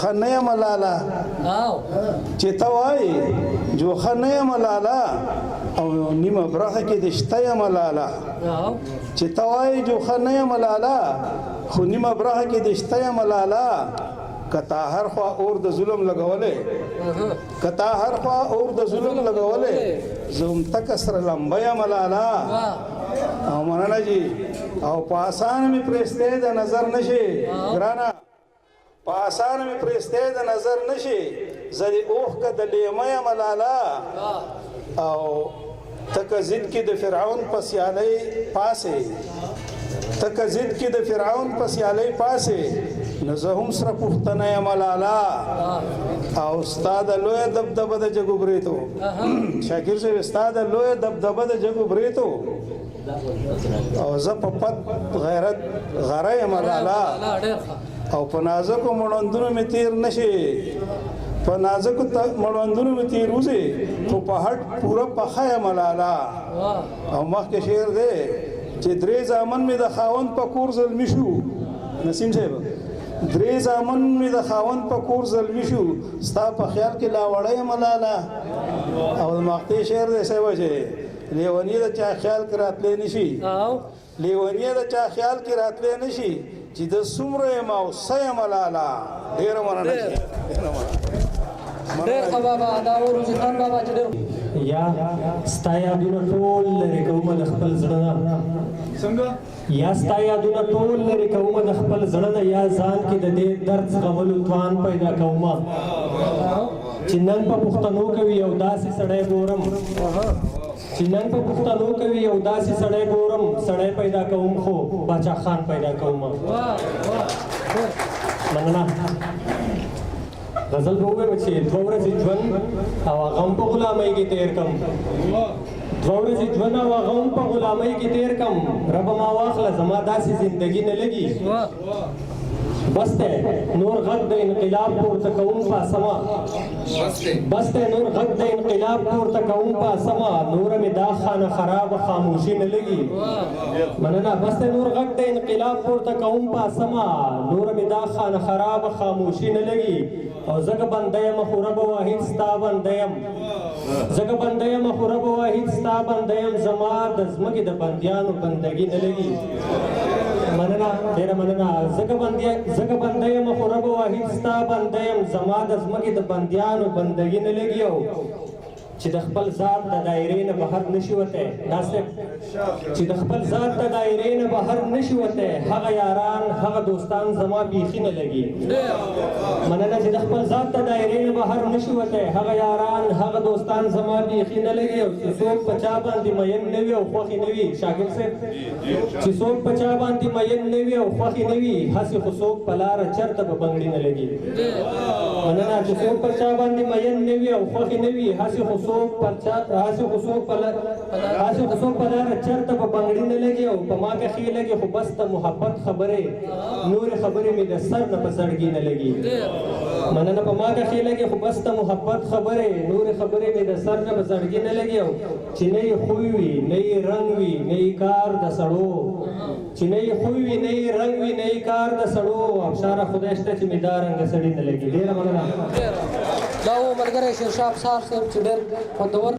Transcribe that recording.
خنه ملالا چې توای جو خنه ملالا او نیمه برخه کې دشته ملالا چې توای جو خنه ملالا خو نیمه برخه کې دشته ملالا کتا هر خوا اور د ظلم لګولې کتا هر خوا اور د ظلم لګولې زوم تک سر لمبیا ملالا او مولانا جی او پاسان می پرسته د نظر نشي ګرانا پاسان می پرسته د نظر نشي زدي اوخ کده لیمه ملالا او تک زید کې د فرعون پسیالي پاسه تک زید کې د فرعون پسیالي پاسه نزهم سره پختنه ملالا او استاد لوی دبدبه د جګوبریتو شاکر سے استاد لوی دبدبه د جګوبریتو او ز په پد غیرت غره ملالا او په نازکو مړوندونو می تیر نشي په نازکو مړوندونو می تیر وځي خو په هټ پورا پخه ملالا او مخکې شعر دی چې درې زامن می د خاوند په کور ظلمی شو نسیم صاحب درې زامن می د خاوند په کور ظلمی شو ستا په خیال کې لا وړی ملالا او مخکې شعر دی صاحب چې لیونی د چا خیال کې راتلی نشي لیونی د چا خیال کې راتلی نشي چې د څومره ما او سه ملالا ډېره مننه ډېر ښه بابا دا وروزي خان بابا چې ډېر یا ستا یادونه ټول لرې کومه د خپل زړه نه څنګه یا ستا یادونه ټول لرې کومه د خپل زړه نه یا ځان کې د دې درد زغملو توان پیدا کومه چې نن په پښتنو کې وي یو داسې سړی ګورم چې نن په پښتنو کې وي یو داسې سړی ګورم سړی پیدا کوم خو باچا خان پیدا کوم مننه غزل به ووایم چې دوه ورځې ژوند او هغه هم په غلامۍ کې تېر کړم دوه ورځې ژوند او هغه هم په غلامۍ کې تېر کړم ربه ما واخله زما داسې زندګي نه لګي بس ته نور غږ د انقلاب پورته کوم پاسما بس ته نور غږ د انقلاب پورته کوم پاسما نور مې دا خانه خراب خاموشي نه لګي مننه بس ته نور غږ د انقلاب پورته کوم پاسما نور مې دا خانه خراب خاموشي نه لګي او زګ بندیم خو رب واحد ستا بندیم زګ بندیم خو رب واحد ستا بندیم زما د ځمکې د بندیانو بندګي نه لګي مننه ډېره مننه زګ بندیم خو رب واحد ستا بندیم زما د ځمکې د بندیانو بندګي نه لګي او چې د خپل ذات د دایرې نه بهر نشي وتی ناصر چې د خپل ذات د دایرې نه بهر نشي وتی هغه یاران هغه دوستان زما بیخي نه لګي مننه چې د خپل ذات د دایرې نه بهر نشي وتی هغه یاران هغه دوستان زما بیخي نه لګي او چې څوک په چا باندې مین نه وي او خوښې نه وي شاکر صاحب چې څوک په چا باندې مین نه وي او خوښې نه وي هسې خو څوک په لاره چرته به بنګړي نه لګي مننه چې څوک په چا باندې مین نه وي او خوښې نه وي هسې خو څوک په لاره چرته په بنګړي نه لګي او په ما کې ښې لګي خو بس د محبت خبرې نورې خبرې مې د سر نه په زړګي نه لګي مننه په ما کې ښې لګي خو بس د محبت خبرې نورې خبرې مې د سر نه په زړګي نه لګي او چې نه یې خوی وي نه یې رنګ وي نه یې کار د سړو چې نه یې خوی وي نه یې رنګ وي نه یې کار د سړو ابشاره خدای شته چې مې دا رنګه سړي نه لګي ډېره مننه دا و ملګری شیرشاه افسار صاحب چې ډېر خوندور